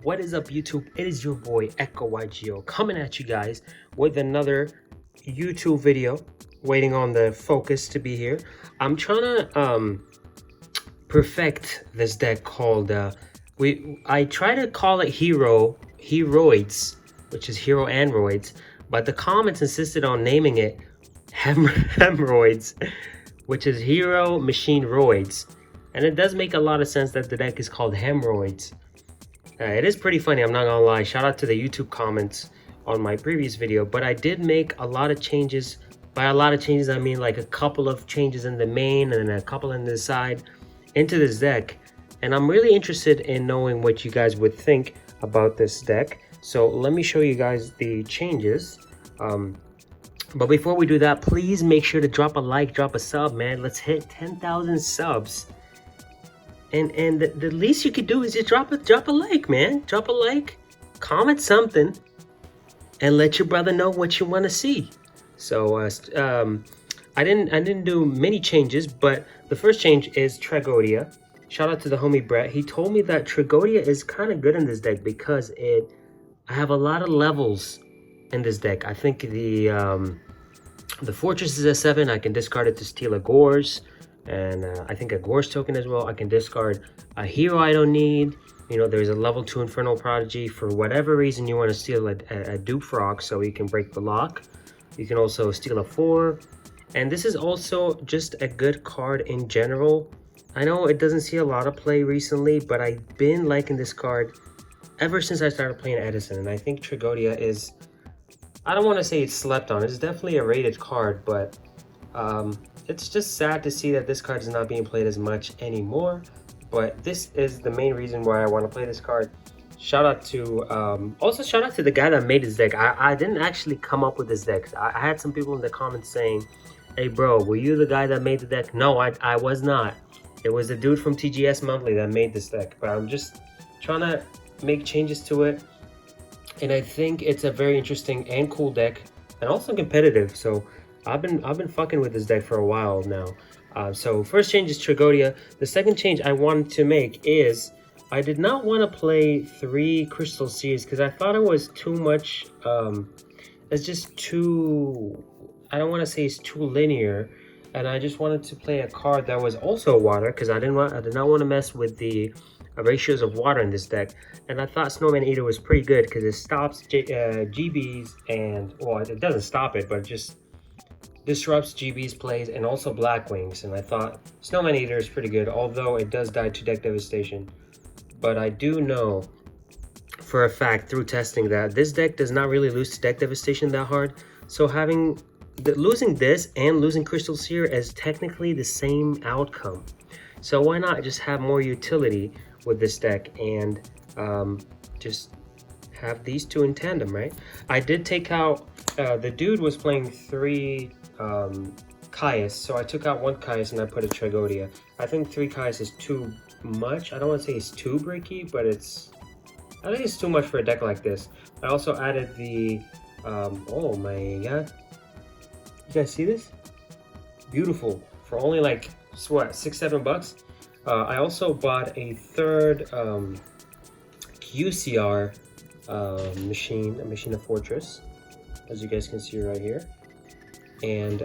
What is up, YouTube? It is your boy echo-YGO coming at you guys with another YouTube video, waiting on the focus to be here. I'm trying to perfect this deck called I try to call it Heroids, which is Hero Androids, but the comments insisted on naming it Hemorrhoids, which is Hero Machine Roids. And it does make a lot of sense that the deck is called Hemorrhoids. It is pretty funny, I'm not gonna lie. Shout out to the YouTube comments on my previous video, but I did make a lot of changes. By a lot of changes, I mean like a couple of changes in the main and a couple in the side into this deck. And I'm really interested in knowing what you guys would think about this deck. So let me show you guys the changes. But before we do that, please make sure to drop a like, drop a sub, man. Let's hit 10,000 subs. And the least you could do is just drop a like, man. Drop a like, comment something, and let your brother know what you want to see. So I didn't do many changes, but the first change is Tragodia. Shout out to the homie Brett. He told me that Tragodia is kind of good in this deck because I have a lot of levels in this deck. I think the Fortress is a 7. I can discard it to steal a Gores. And I think a Gores token as well. I can discard a hero I don't need. You know, there's a level 2 Infernal Prodigy. For whatever reason you want to steal a Dupe Frog so you can break the lock. You can also steal a 4. And this is also just a good card in general. I know it doesn't see a lot of play recently, but I've been liking this card ever since I started playing Edison. And I think Tragodia is, I don't want to say it's slept on. It's definitely a rated card, but it's just sad to see that this card is not being played as much anymore. But this is the main reason why I want to play this card. Shout out to also shout out to the guy that made this deck. I didn't actually come up with this deck. I had some people in the comments saying, hey bro, were you the guy that made the deck? No, I was not. It was the dude from TGS Monthly that made this deck. But I'm just trying to make changes to it, and I think it's a very interesting and cool deck, and also competitive. So I've been fucking with this deck for a while now. So first change is Tragodia. The second change I wanted to make is I did not want to play 3 Crystal Seers because I thought it was too much. It's just too, I don't want to say it's too linear, and I just wanted to play a card that was also water because I did not want to mess with the ratios of water in this deck. And I thought Snowman Eater was pretty good because it stops GBs and, well, it doesn't stop it, but it just disrupts GB's plays and also Black Wings. And I thought Snowman Eater is pretty good, although it does die to deck devastation. But I do know for a fact through testing that this deck does not really lose to deck devastation that hard. So losing this and losing Crystal Seer is technically the same outcome. So why not just have more utility with this deck and just have these two in tandem, right? I did take out, the dude was playing 3 Caius, so I took out 1 Caius and I put a Tragodia. I think 3 Caius is too much. I don't want to say it's too breaky, but I think it's too much for a deck like this. I also added the, oh my god. You guys see this? Beautiful. For only like, what, $6-7 bucks? I also bought a third QCR machine, a Machine of Fortress, as you guys can see right here. And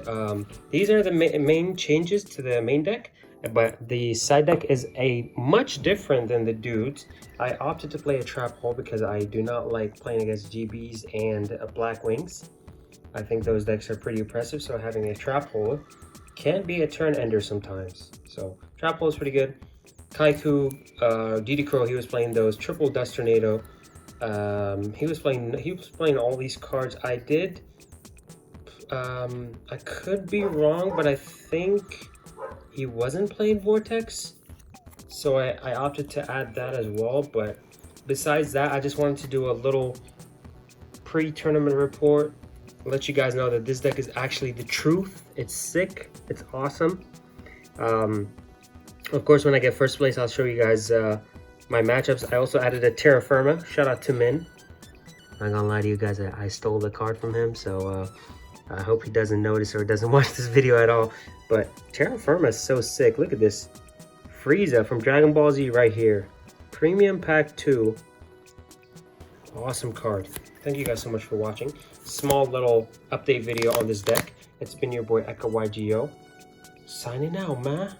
these are the main changes to the main deck, but the side deck is much different than the dudes. I opted to play a Trap Hole because I do not like playing against GBs and Black Wings. I think those decks are pretty oppressive, so having a Trap Hole can be a turn ender sometimes. So Trap Hole is pretty good. Kaiku, DD Crow, he was playing those. Triple Dust Tornado. He was playing all these cards. I could be wrong, but I think he wasn't playing Vortex, so I opted to add that as well. But besides that, I just wanted to do a little pre-tournament report, let you guys know that this deck is actually the truth. It's sick, it's awesome. Of course, when I get first place, I'll show you guys my matchups. I also added a Terra Firma. Shout out to Min. I'm not gonna lie to you guys, I stole the card from him, so I hope he doesn't notice or doesn't watch this video at all. But Terra Firma is so sick. Look at this. Frieza from Dragon Ball Z right here. Premium Pack 2. Awesome card. Thank you guys so much for watching. Small little update video on this deck. It's been your boy echo-YGO signing out, man.